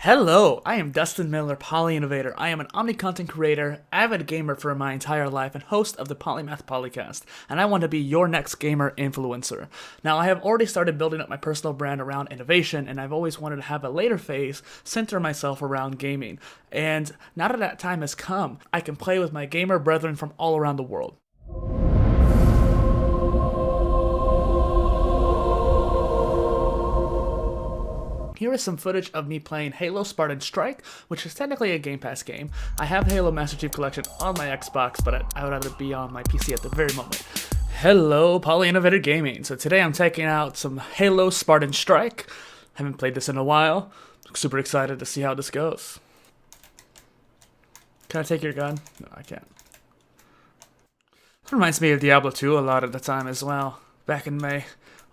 Hello, I am Dustin Miller, PolyInnovator. I am an omni-content creator, avid gamer for my entire life, and host of the Polymath Polycast, and I want to be your next gamer influencer. Now, I have already started building up my personal brand around innovation, and I've always wanted to have a later phase center myself around gaming. And now that time has come, I can play with my gamer brethren from all around the world. Here is some footage of me playing Halo Spartan Strike, which is technically a Game Pass game. I have Halo Master Chief Collection on my Xbox, but I would rather be on my PC at the very moment. Hello, PolyInnovator Gaming. So today I'm taking out some Halo Spartan Strike. Haven't played this in a while. Super excited to see how this goes. Can I take your gun? No, I can't. It reminds me of Diablo 2 a lot of the time as well. Back in my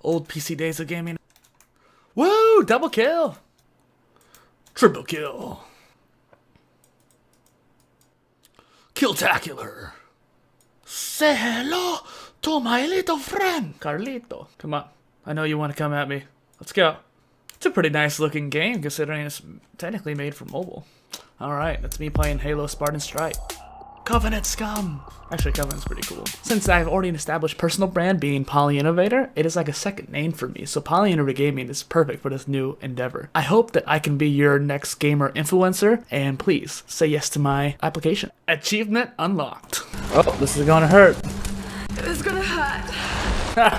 old PC days of gaming. Woo! Double kill! Triple kill! Killtacular! Say hello to my little friend, Carlito. Come on. I know you want to come at me. Let's go. It's a pretty nice looking game considering it's technically made for mobile. Alright, that's me playing Halo Spartan Strike. Covenant Scum! Actually, Covenant's pretty cool. Since I've already established personal brand being PolyInnovator, it is like a second name for me, so PolyInnovator Gaming is perfect for this new endeavor. I hope that I can be your next gamer influencer, and please say yes to my application. Achievement unlocked. Oh, this is gonna hurt. It is gonna hurt. No.